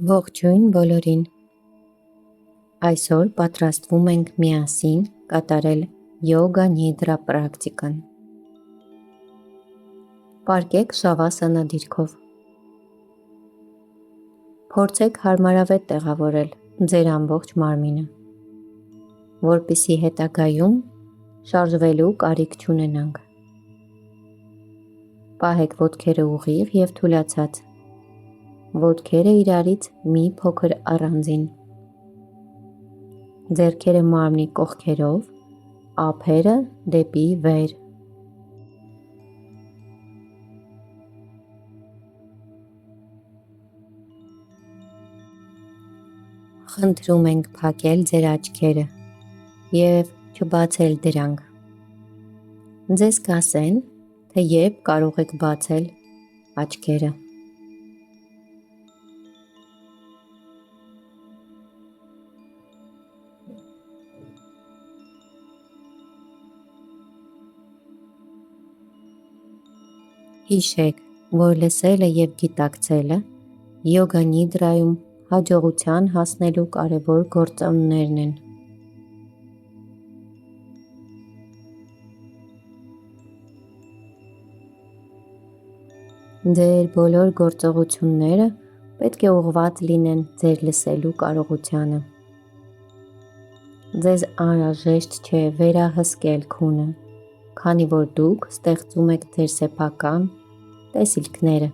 Ողջույն բոլորին։ Այսօր պատրաստվում ենք միասին կատարել յոգա նիդրա պրակտիկան։ Պառկեք շավասանա դիրքով։ Փորձեք հարմարավետ տեղավորել ձեր ամբողջ մարմինը, որպեսզի հետագայում շարժվելու կարիք չունենանք։ Պահեք ոտքերը ուղիղ և թուլացած, ոտքերը իրարից մի փոքր առանձին, ձեռքերը մարմնի կողքերով, ափերը դեպի վեր։ Խնդրում ենք փակել ձեր աչքերը և չբացել դրանք։ Ձեզ կասեն, թե երբ կարող եք բացել աչքերը։ Հիշեք, որ լսելը և գիտակցելը յոգա նիդրայում հաջողության հասնելու կարևոր գործոններն են։ Ձեր բոլոր գործողությունները պետք է ուղղված լինեն ձեր լսելու կարողությանը։ Ձեզ անհրաժեշտ չէ վերահսկել քունը, քանի որ դուք ստեղծում եք ձեր սեփական տեսիլքները։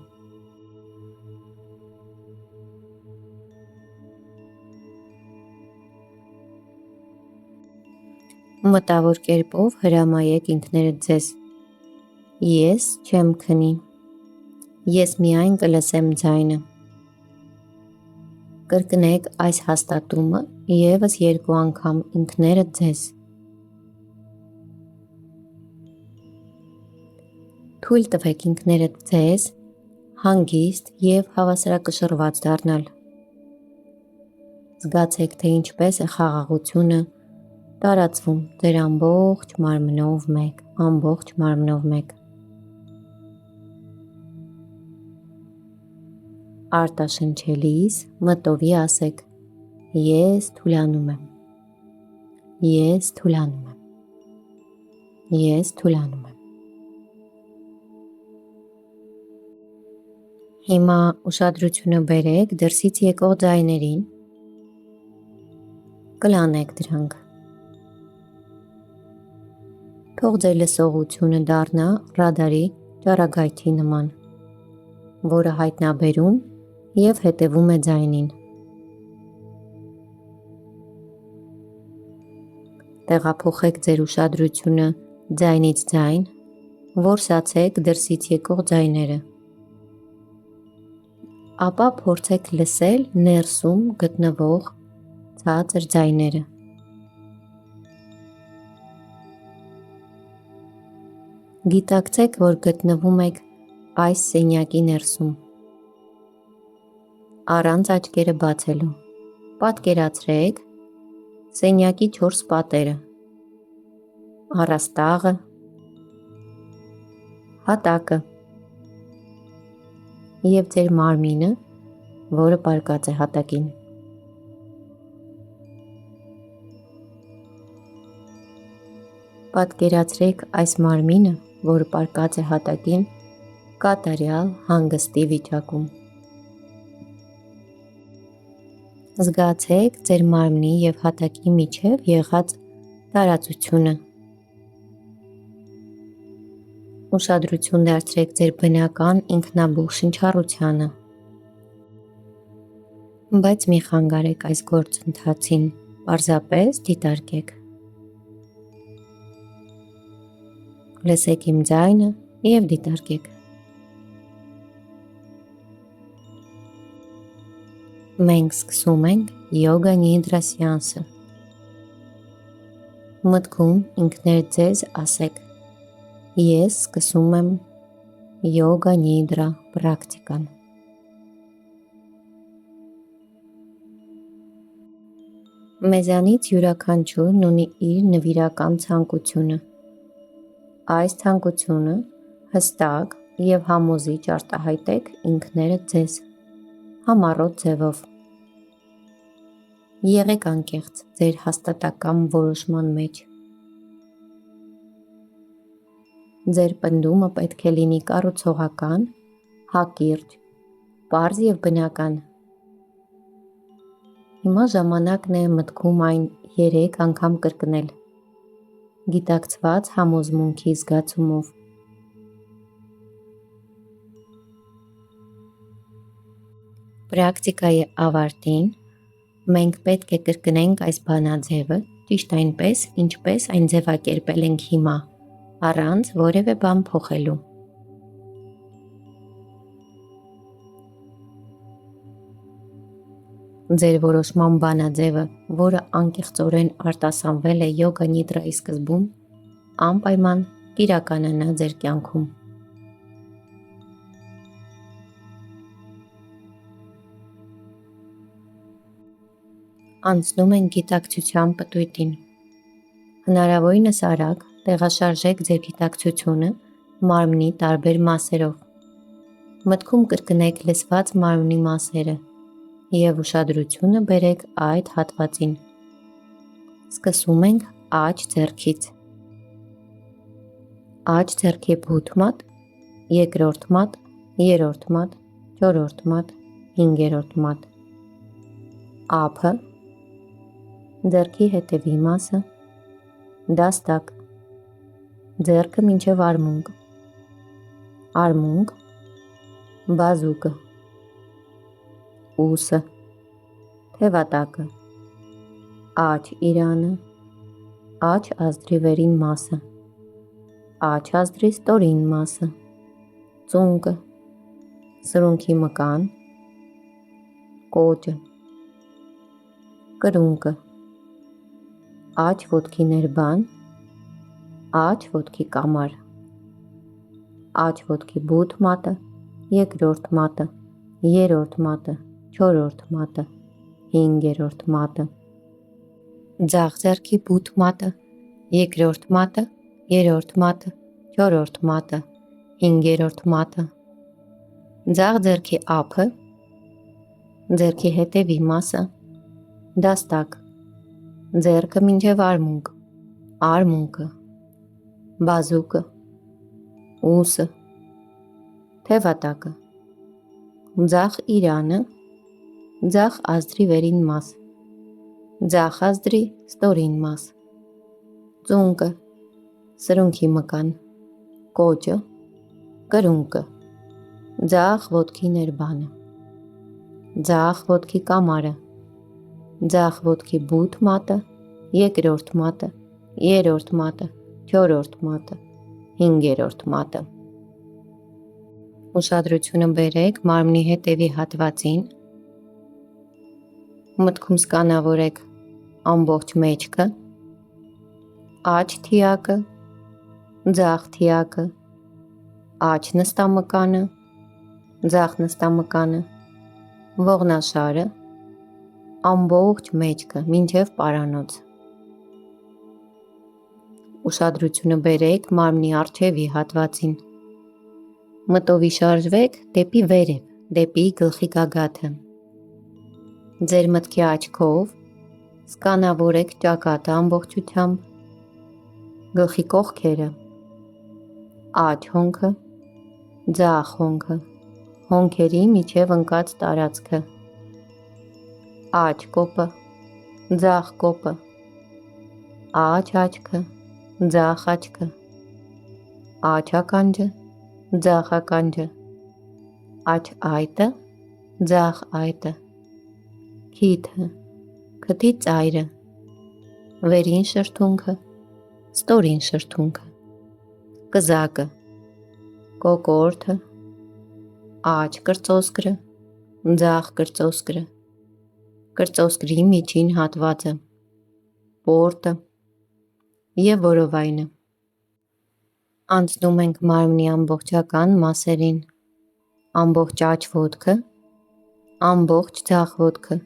Մտավոր կերպով հրամայեք ինքներդ ձեզ. Ես չեմ քնի, ես միայն կլսեմ ձայնը։ Կրկնեք այս հաստատումը ևս 2 անգամ ինքներդ ձեզ։ Թույլ տվեք ինքներդ ձեզ հանգիստ և հավասարակշռված դառնալ։ Զգացեք, թե ինչպես է խաղաղությունը տարածվում ձեր ամբողջ մարմնով մեկ։ Արտաշնչելիս մտովի ասեք. ես թուլանում եմ, ես թուլանում եմ, ես թուլանում եմ։ Հիմա ուշադրությունը բերեք դրսից եկող ձայներին, կլանեք դրանք։ Թող ձեր լսողությունը դառնա ռադարի ճառագայթի նման, որը հայտնաբերում և հետևում է ձայնին։ Տեղափոխեք ձեր ուշադրությունը ձայնից ձայն, որսացեք դրսից եկող ձայները, ապա փորձեք լսել ներսում գտնվող ցածր ձայները։ Գիտակցեք, որ գտնվում եք այս սենյակի ներսում։ Առանց աչքերը բացելու, պատկերացրեք սենյակի 4 պատերը, առաստաղը, հատակը և ձեր մարմինը, որը պառկած է հատակին։ Պատկերացրեք այս մարմինը, որը պառկած է հատակին, կատարյալ հանգստի վիճակում։ Զգացեք ձեր մարմնի և հատակի միջև եղած տարածությունը։ Ուշադրություն դարձրեք ձեր բնական ինքնաբուխ շնչառությանը, բայց մի խանգարեք այս գործընթացին, պարզապես դիտարկեք։ Լսեք իմ ձայնը և դիտարկեք։ Մենք սկսում ենք յոգա նիդրա սեանսը։ Մտքում ինքներդ ձեզ ասեք. ես սկսում եմ յոգա նիդրա պրակտիկան։ Մեզանից յուրաքանչյուրն ունի իր նվիրական ցանկությունը։ Այս ցանկությունը հստակ և համոզիչ արտահայտեք ինքներդ ձեզ, համառոտ ձևով։ Եղեք անկեղծ ձեր հաստատակամ որոշման մեջ։ Ձեր պնդումը պետք է լինի կառուցողական, հակիրճ, պարզ և բնական։ Հիմա ժամանակն է մտքում այն 3 անգամ կրկնել, գիտակցված համոզմունքի զգացումով։ Պրակտիկայի ավարտին մենք պետք է կրկնենք այս բանաձևը ճիշտ այնպես, ինչպես այն ձևակերպել ենք հիմա, առանց որևէ բան փոխելու։ Ձեր որոշման բանաձևը, որը անկեղծորեն արտասանվել է յոգա նիդրայի սկզբում, անպայման կիրականանա ձեր կյանքում։ Անցնում ենք գիտակցության պտույտին։ Հնարավորինս արագ տեղաշարժեք ձեր գիտակցությունը մարմնի տարբեր մասերով։ Մտքում կրկնեք լսված մարմնի մասերը և ուշադրությունը բերեք այդ հատվածին։ Սկսում ենք աջ ձեռքից։ Աջ ձեռքի բութ մատ, երկրորդ մատ, երրորդ մատ, չորրորդ մատ, հինգերորդ մատ։ Ափը, ձեռքի հետևի մասը, դաստակ, ձեռքը մինչև արմունկ, արմունկ, բազուկը, ուսը, թևատակը, աջ իրանը, աջ ազդրի վերին մասը, աջ ազդրի ստորին մասը, ծունկը, սրունքի մկան, կոճը, կրունկը, աջ ոտքի ներբան, աջ ոտքի կամար, աջ ոտքի բութ մատը, երկրորդ մատը, երրորդ մատը, չորրորդ մատը, հինգերորդ մատը, ձախ ձեռքի բութ մատը, երկրորդ մատը, երրորդ մատը, չորրորդ մատը, հինգերորդ մատը, ձախ ձեռքի ափը, ձեռքի հետևի մասը, դաստակ, ձեռքը մինչև արմունկ, արմունկը, բազուկը, ուսը, թևատակը, ձախ իրանը, ձախ ազդրի վերին մաս, ձախ ազդրի ստորին մաս, ծունկը, սրունքի մկան, կոճը, կրունկը, ձախ ոտքի ներբանը, ձախ ոտքի կամարը, ձախ ոտքի բութ մատը, երկրորդ մատը, երրորդ մատը, չորրորդ մատը, հինգերորդ մատը։ Ուշադրությունը բերեք մարմնի հետևի հատվածին, մտքում սկանավորեք ամբողջ մեջքը, աջ թիակը, ձախ թիակը, աջ նստամկանը, ձախ նստամկանը, ողնաշարը, ամբողջ մեջքը մինչև պարանոց։ Ուշադրությունը բերեք մարմնի առջևի հատվածին։ Մտովի շարժվեք դեպի վերև, դեպի գլխի գագաթը։ Ձեր մտքի աչքով սկանավորեք ճակատը ամբողջությամբ, գլխի կողքերը, աջ հոնքը, ձախ հոնքը, հոնքերի միջև ընկած տարածքը, աջ կոպը, ձախ կոպը, աջ աչքը, ձախ աչքը, աջ ականջը, ձախ ականջը, աջ այտը, ձախ այտը, քիթը, քթի ծայրը, վերին շրթունքը, ստորին շրթունքը, կզակը, կոկորդը, աջ կրծոսկրը, ձախ կրծոսկրը, կրծոսկրի միջին հատվածը, պորտը և որովայնը։ Անցնում ենք մարմնի ամբողջական մասերին, ամբողջ աջ ոտքը, ամբողջ ձախ ոտքը,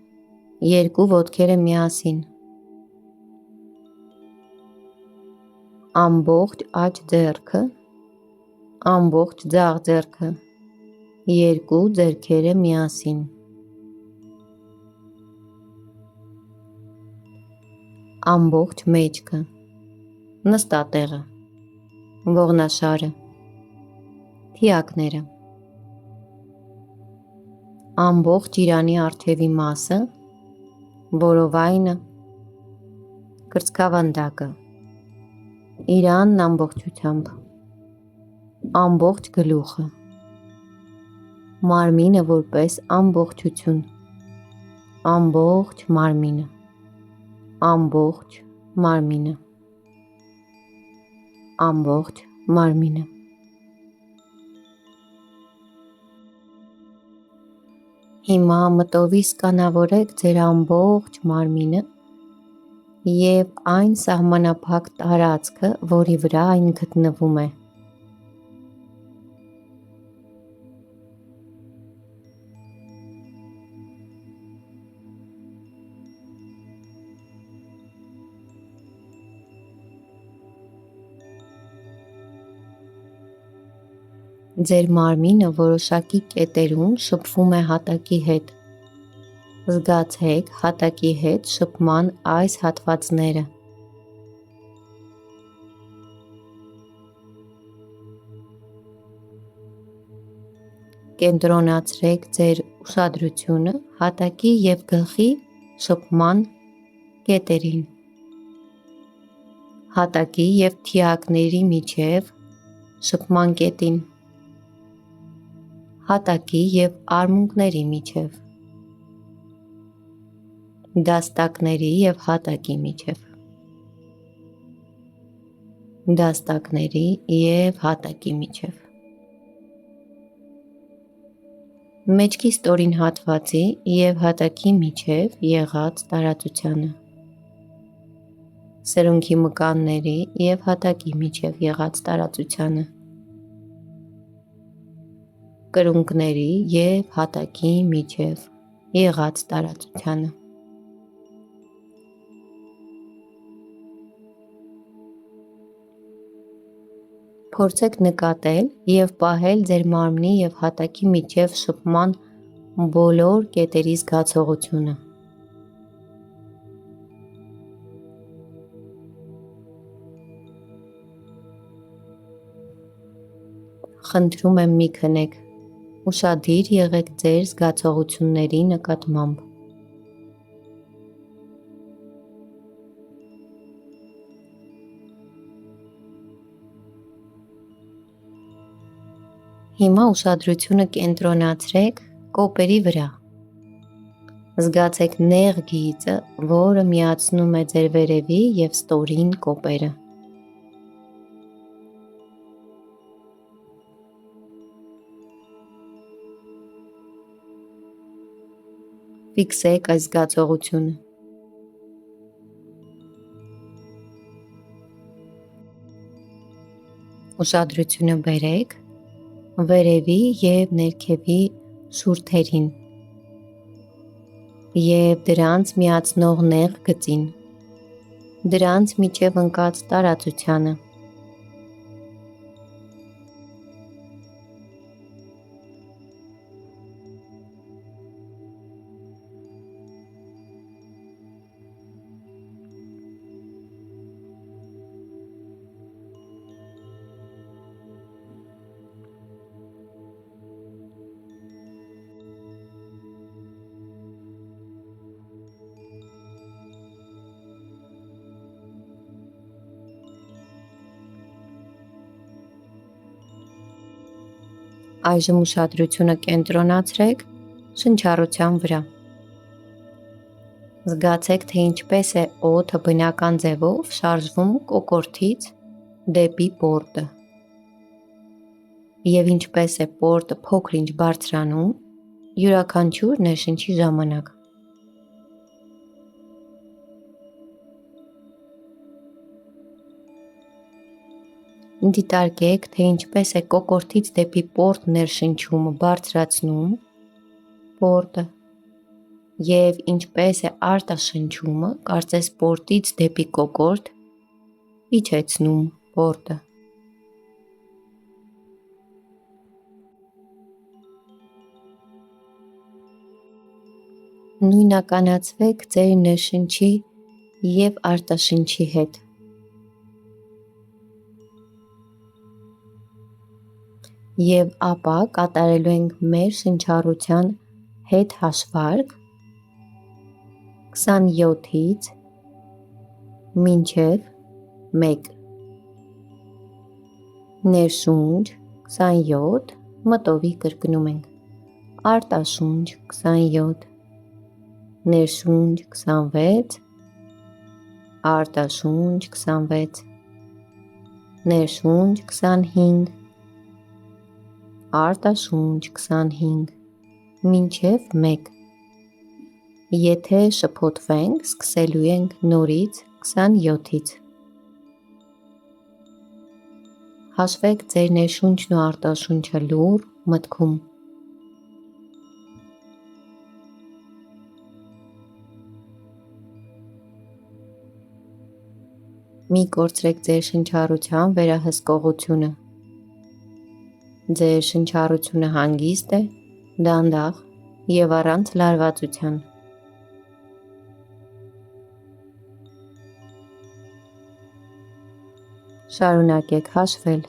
երկու ոտքերը միասին, ամբողջ աջ ձեռքը, ամբողջ ձախ ձեռքը, երկու ձեռքերը միասին, ամբողջ մեջքը, նստատեղը, ողնաշարը, թիակները, ամբողջ իրանի առջևի մասը, որովայնը, կրծքավանդակը, իրանն ամբողջությամբ, ամբողջ գլուխը, մարմինը որպես ամբողջություն, ամբողջ մարմինը, ամբողջ մարմինը, ամբողջ մարմինը։ Հիմա մտովի սկանավորեք ձեր ամբողջ մարմինը և այն սահմանափակ տարածքը, որի վրա այն գտնվում է։ Ձեր մարմինը որոշակի կետերում շփվում է հատակի հետ։ Զգացեք հատակի հետ շփման այս հատվածները։ Կենտրոնացրեք ձեր ուշադրությունը հատակի և գլխի շփման կետերին, հատակի և թիակների միջև շփման կետին, հատակի և արմունկների միջև, դաստակների և հատակի միջև, դաստակների և հատակի միջև, մեջքի ստորին հատվածի և հատակի միջև եղած տարածությանը, սրունքի մկանների և հատակի միջև եղած տարածությանը, կրունկների և հատակի միջև եղած տարածությանը։ Փորձեք նկատել և պահել ձեր մարմնի և հատակի միջև շփման բոլոր կետերի զգացողությունը։ Խնդրում եմ մի քնեք, ուշադիր եղեք ձեր զգացողությունների նկատմամբ։ Հիմա ուշադրությունը կենտրոնացրեք կոպերի վրա։ Զգացեք նեղ գիծը, որը միացնում է ձեր վերևի և ստորին կոպերը։ Ֆիքսեք այս զգացողությունը։ Ուշադրությունը բերեք վերևի և ներքևի շուրթերին և դրանց միացնող նեղ գծին, դրանց միջև ընկած տարածությանը։ Այժմ ուշադրությունը կենտրոնացրեք շնչառության վրա։ Զգացեք, թե ինչպես է օդը բնական ձևով շարժվում կոկորդից դեպի պորտը և ինչպես է պորտը փոքր-ինչ բարձրանում յուրաքանչյուր ներշնչի ժամանակ։ Դիտարկեք, թե ինչպես է կոկորդից դեպի պորտ ներշնչումը բարձրացնում պորտը և ինչպես է արտաշնչումը, կարծես պորտից դեպի կոկորդ, իջեցնում պորտը։ Նույնականացվեք ձեր ներշնչի և արտաշնչի հետ։ Եվ ապա կատարելու ենք մեր շնչառության հետ հաշվարկ 27-ից մինչև 1, ներշունչ 27, մտովի կրկնում ենք, արտաշունչ 27, ներշունչ 26, արտաշունչ 26, ներշունչ 25, արտաշունչ 25, մինչև 1, եթե շփոթվենք, սկսելու ենք նորից 27-ից, հաշվեք ձեր ներշունչն ու արտաշունչը լուռ մտքում, մի կորցրեք ձեր շնչառության վերահսկողությունը, ձեր շնչառությունը հանգիստ է, դանդաղ և առանց լարվածության, շարունակեք հաշվել,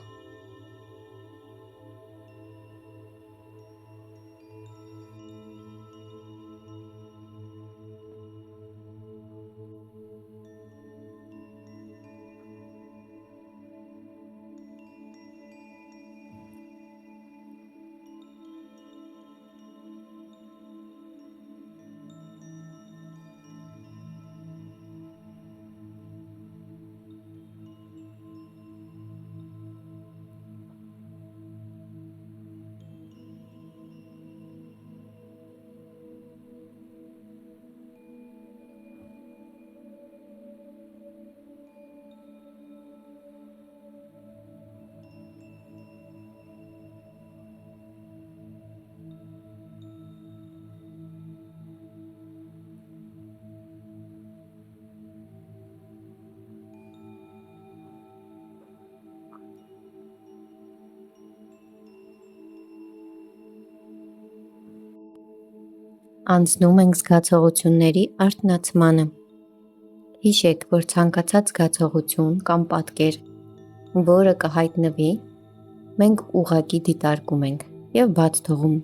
անցնում ենք զգացողությունների արթնացմանը, հիշեք, որ ցանկացած զգացողություն կամ պատկեր, որը կհայտնվի, մենք ուղղակի դիտարկում ենք և բաց թողում,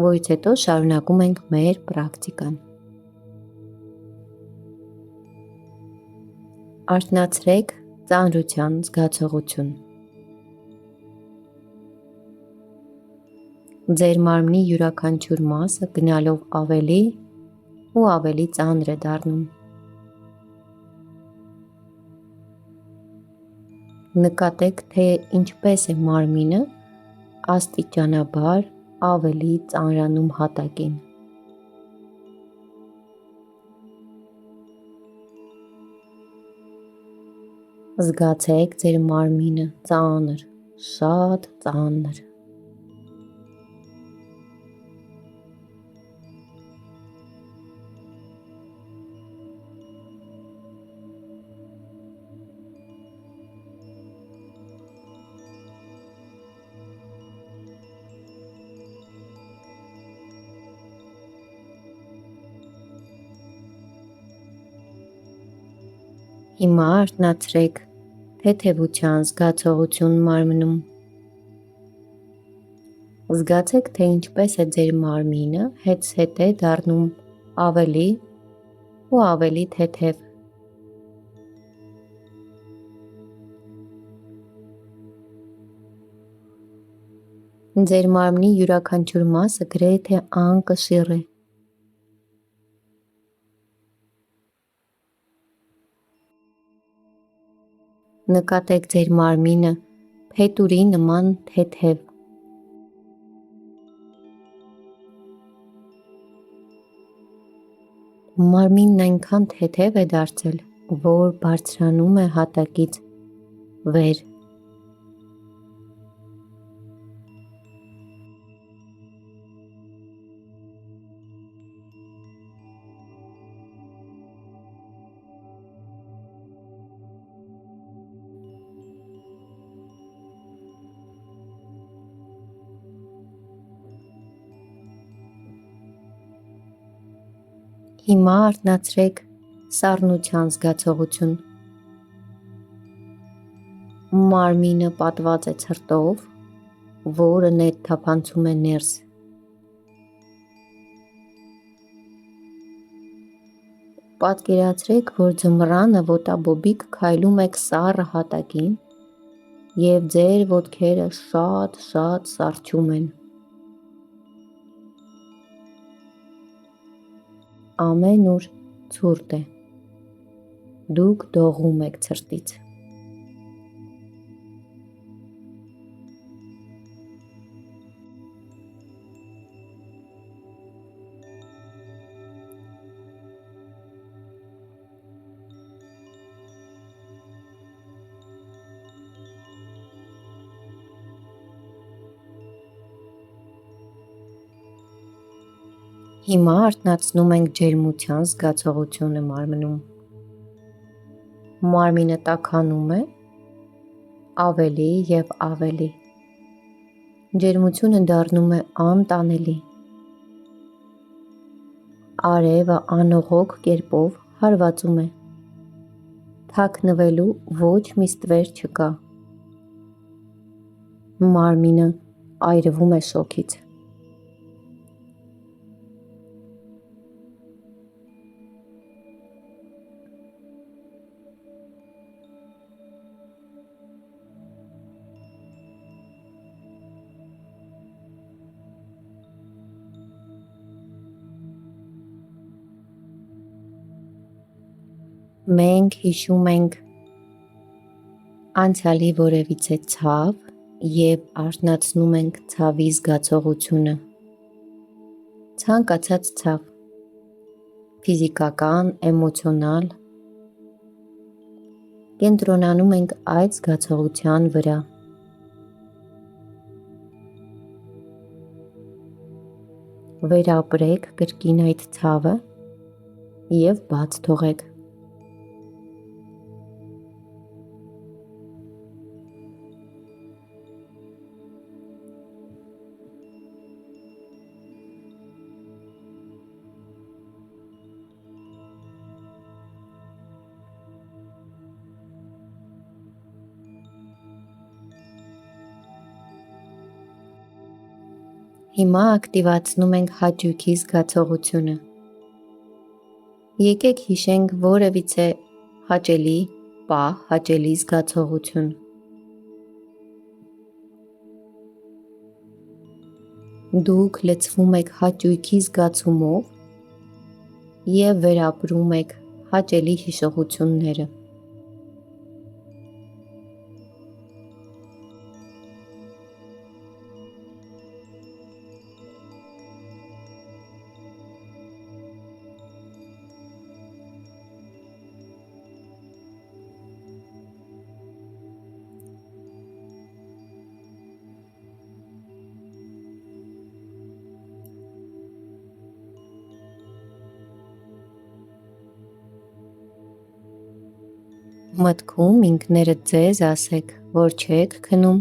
որից հետո շարունակում ենք մեր պրակտիկան, արթնացրեք ծանրության զգացողություն, ձեր մարմնի յուրաքանչյուր մասը գնալով ավելի ու ավելի ծանր է դառնում, նկատեք, թե ինչպես է մարմինը աստիճանաբար ավելի ծանրանում հատակին, զգացեք ձեր մարմինը ծանր, շատ ծանր, հիմա արթնացրեք թեթևության զգացողություն մարմնում, զգացեք, թե ինչպես է ձեր մարմինը հետզհետե դառնում ավելի ու ավելի թեթև, ձեր մարմնի յուրաքանչյուր մասը գրեթե անկշիռ է, նկատեք ձեր մարմինը փետուրի նման թեթև, մարմինն այնքան թեթև է դարձել, որ բարձրանում է հատակից վեր, հիմա արթնացրեք սառնության զգացողություն։ Մարմինը պատված է ցրտով, որը նետ թափանցում է ներս։ Պատկերացրեք, որ ձմռանը ոտաբոբիկ քայլում եք սառը հատակին և ձեր ոտքերը շատ սառչում են։ Ամենուր ցուրտ է։ Դուք դողում եք ցրտից։ Հիմա արթնացնում ենք ջերմության զգացողությունը մարմնում։ Մարմինը տաքանում է ավելի և ավելի։ Ջերմությունը դառնում է անտանելի։ Արևը անողոք կերպով հարվածում է։ Թաքնվելու ոչ մի ստվեր չկա։ Մարմինը այրվում է շոգից։ Մենք հիշում ենք անցյալի որևիցե ցավ և արթնացնում ենք ցավի զգացողությունը։ Ցանկացած ցավ՝ ֆիզիկական, էմոցիոնալ, կենտրոնանում ենք այդ զգացողության վրա։ Վերապրեք կրկին այդ ցավը և բաց թողեք։ Հիմա ակտիվացնում ենք հաճույքի զգացողությունը։ Եկեք հիշենք որևիցե հաճելի պահ, հաճելի զգացողություն։ Դուք լցվում եք հաճույքի զգացումով և վերապրում եք հաճելի հիշողությունները։ Մտքում ինքներդ ձեզ ասեք, որ չեք քնում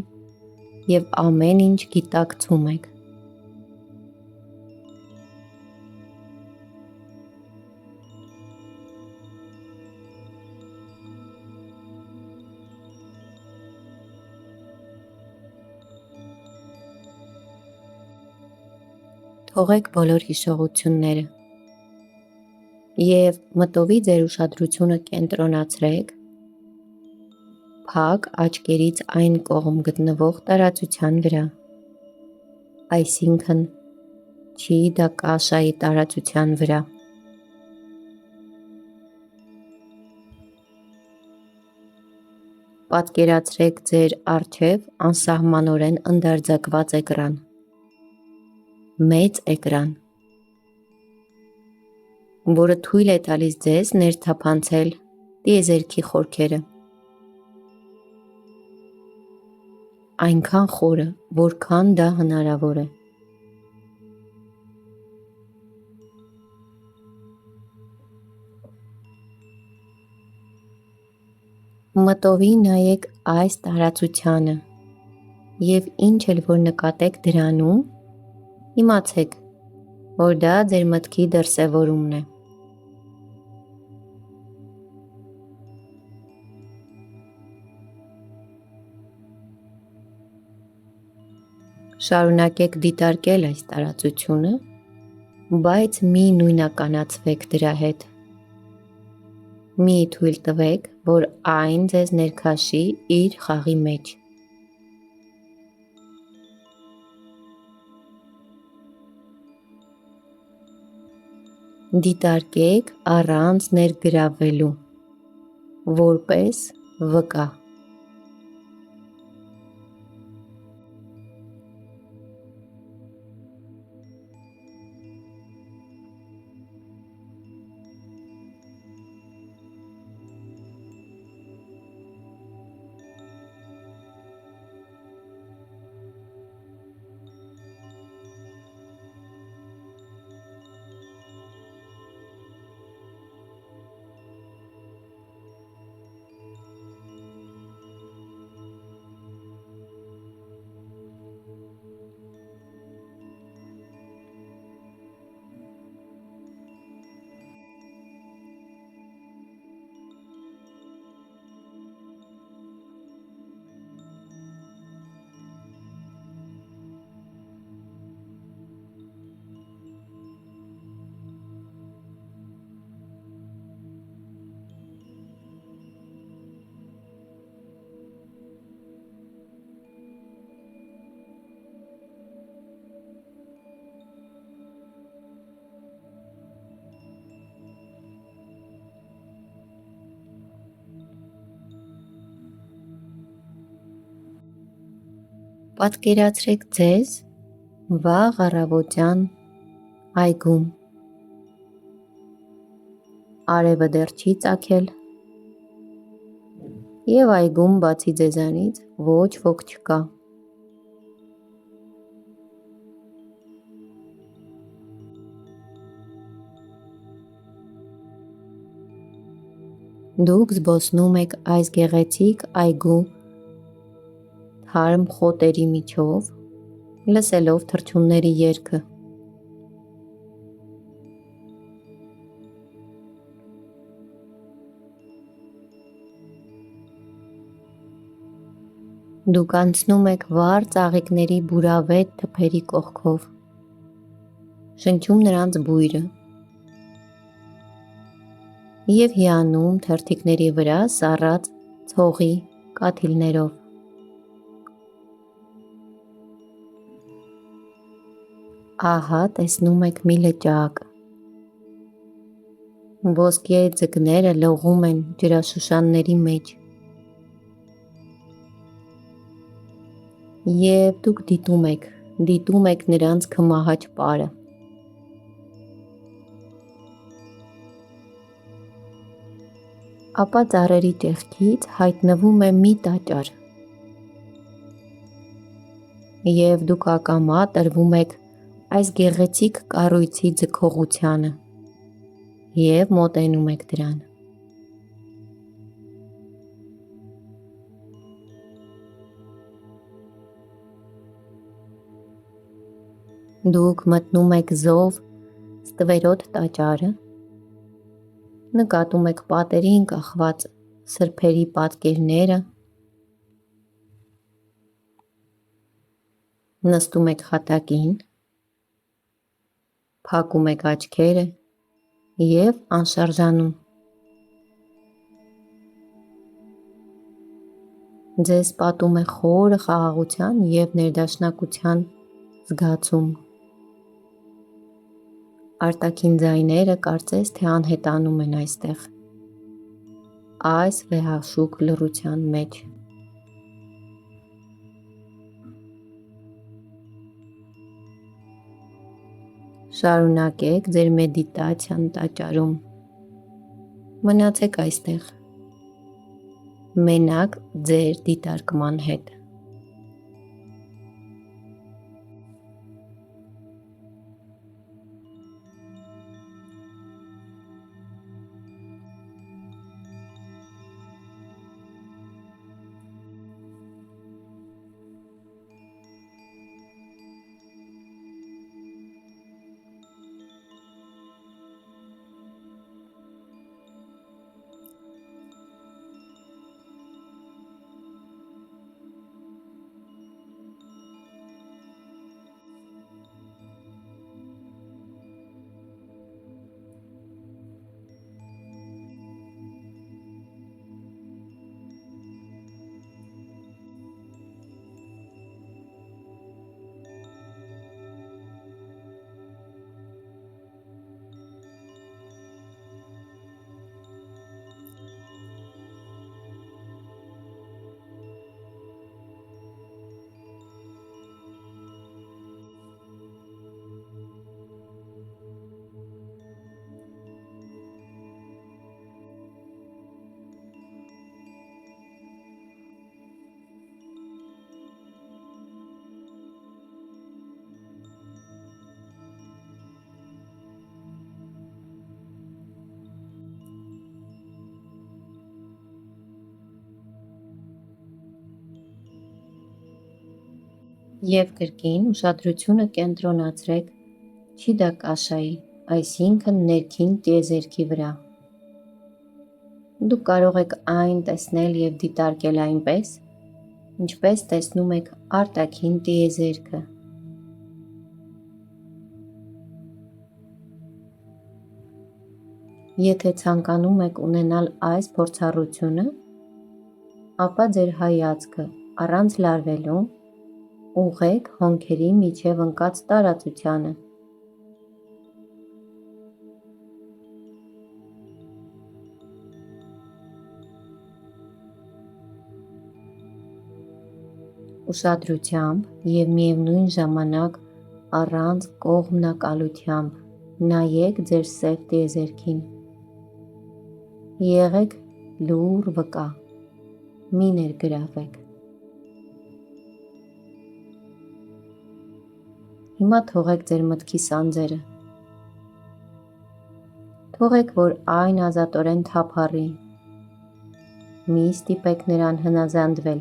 և ամեն ինչ գիտակցում եք։ Թողեք բոլոր հիշողությունները և մտովի ձեր ուշադրությունը կենտրոնացրեք փակ աչքերից այն կողմ գտնվող տարածության վրա, այսինքն Չիդա-կաշայի տարածության վրա։ Պատկերացրեք ձեր առջև անսահմանորեն ընդարձակված էկրան, մեծ էկրան, որը թույլ է տալիս ձեզ ներթափանցել տիեզերքի խորքերը։ Այնքան խորը, որքան դա հնարավոր է։ Մտովի նայեք այս տարածությանը և ինչ էլ որ նկատեք դրանում, իմացեք, որ դա ձեր մտքի դրսևորումն է։ Շարունակեք դիտարկել այս տարածությունը, բայց մի նույնականացվեք դրա հետ։ Մի թույլ տվեք, որ այն ձեզ ներքաշի իր խաղի մեջ։ Դիտարկեք առանց ներգրավվելու, որպես վկա։ Պատկերացրեք ձեզ վաղ առավոտյան այգում։ Արևը դեռ չի ծագել և այգում բացի ձեզանից ոչ ոք չկա։ Դուք զբոսնում եք այս գեղեցիկ այգու թարմ խոտերի միջով, լսելով թռչունների երգը։ Դուք անցնում եք վառ ծաղիկների բուրավետ թփերի կողքով, շնչում նրանց բույրը և հիանում թերթիկների վրա սառած ցողի կաթիլներով։ Ահա տեսնում եք մի լճակ։ Ոսկե ձկները լողում են ջրաշուշանների մեջ։ Եվ դուք դիտում եք նրանց քմահաճ պարը։ Ապա ծառերի ճեղքից հայտնվում է մի տաճար։ Եվ դուք ակամա տրվում եք այս գեղեցիկ կառույցի ձգողությանը և մոտենում եք դրան։ Դուք մտնում եք զով ստվերոտ տաճարը, նկատում եք պատերին կախված սրբերի պատկերները, նստում եք հատակին, փակում եք աչքերը և անշարժանում։ Ձեզ պատում է խորը խաղաղության և ներդաշնակության զգացում։ Արտաքին ձայները կարծես թե անհետանում են այստեղ, այս վեհաշուկ լռության մեջ։ Շարունակեք ձեր մեդիտացիան տաճարում։ Մնացեք այստեղ, մենակ ձեր դիտարկման հետ։ Եվ կրկին ուշադրությունը կենտրոնացրեք չիդակաշայի, այսինքն ներքին տիեզերքի վրա։ Դուք կարող եք այն տեսնել և դիտարկել այնպես, ինչպես տեսնում եք արտաքին տիեզերքը։ Եթե ցանկանում եք ունենալ այս փորձառությունը, ապա ձեր հայացքը առանց լարվելու ուղղեք հոնքերի միջև ընկած տարածությանը։ Ուշադրությամբ և միևնույն ժամանակ առանց կողմնակալությամբ նայեք ձեր սև տիեզերքին։ Եղեք լուռ վկա, մի ներգրավվեք։ Հիմա թողեք ձեր մտքի սանձերը։ Թողեք, որ այն ազատորեն թափառի։ Մի ստիպեք նրան հնազանդվել։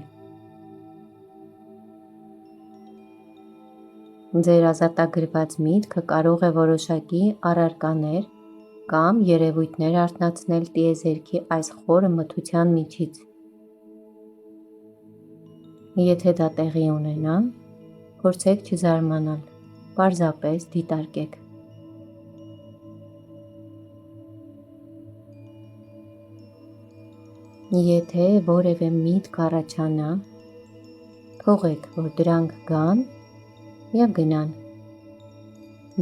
Ձեր ազատագրված միտքը կարող է որոշակի առարկաներ կամ երևույթներ արթնացնել տիեզերքի այս խորը մթության միջից։ Եթե դա տեղի ունենա, փորձեք չզարմանալ, պարզապես դիտարկեք։ Եթե որևէ միտք առաջանա, թողեք, որ դրանք գան և գնան։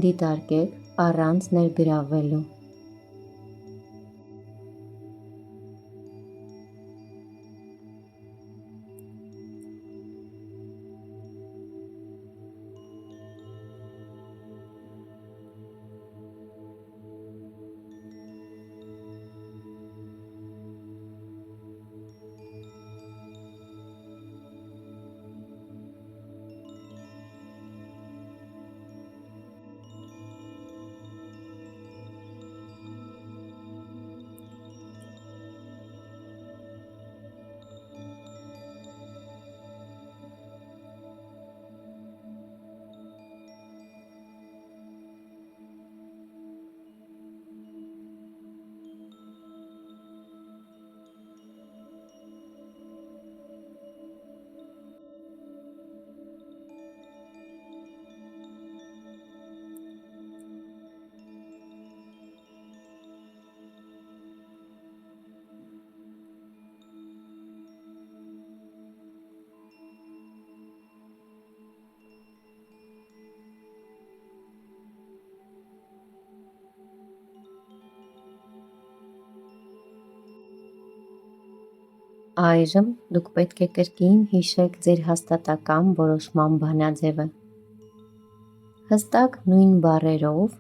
Դիտարկեք առանց ներգրավվելու։ Այժմ դուք պետք է կրկին հիշեք ձեր հաստատակամ որոշման բանաձևը։ Հստակ նույն բառերով,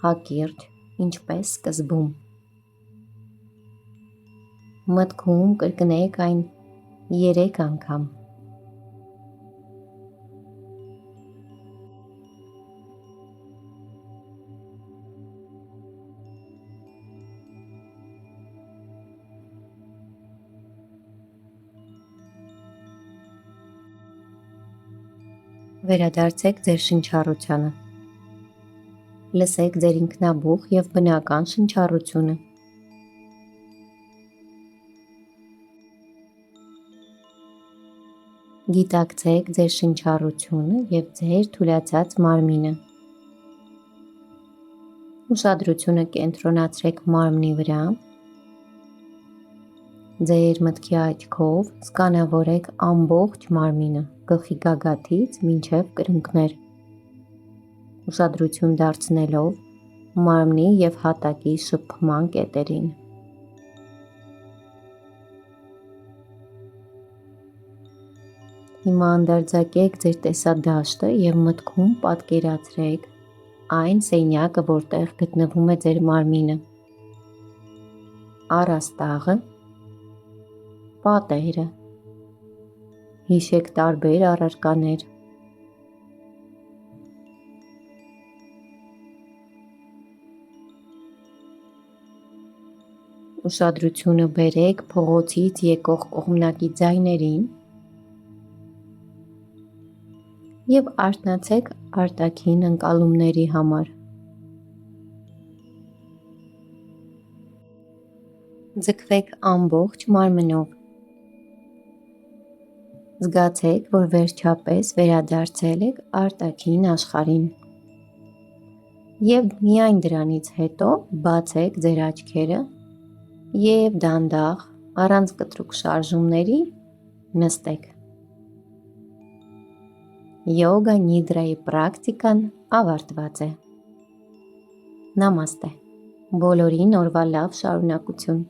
հակիրճ, ինչպես սկզբում։ Մտքում կրկնեք այն 3 անգամ։ Վերադարձեք ձեր շնչառությանը։ Լսեք ձեր ինքնաբուխ և բնական շնչառությունը։ Գիտակցեք ձեր շնչառությունը և ձեր թուլացած մարմինը։ Ուշադրությունը կենտրոնացրեք մարմնի վրա։ Ձեր մտքի աչքով սկանավորեք ամբողջ մարմինը, գլխի գագաթից մինչև կրունկներ, ուշադրություն դարձնելով մարմնի և հատակի շփման կետերին։ Հիմա անդարձակեք ձեր տեսադաշտը և մտքում պատկերացրեք այն սենյակը, որտեղ գտնվում է ձեր մարմինը, առաստաղը, պատերը, հիշեք տարբեր առարկաներ։ Ուշադրությունը բերեք փողոցից եկող կողմնակի ձայներին և արթնացեք արտաքին ընկալումների համար։ Ձգվեք ամբողջ մարմնով։ Զգացեք, որ վերջապես վերադարձել եք արտաքին աշխարհին։ Եվ միայն դրանից հետո բացեք ձեր աչքերը և դանդաղ, առանց կտրուկ շարժումների նստեք։ Յոգա նիդրայի պրակտիկան ավարտված է։ Նամաստե։ Բոլորին օրվա լավ շարունակություն։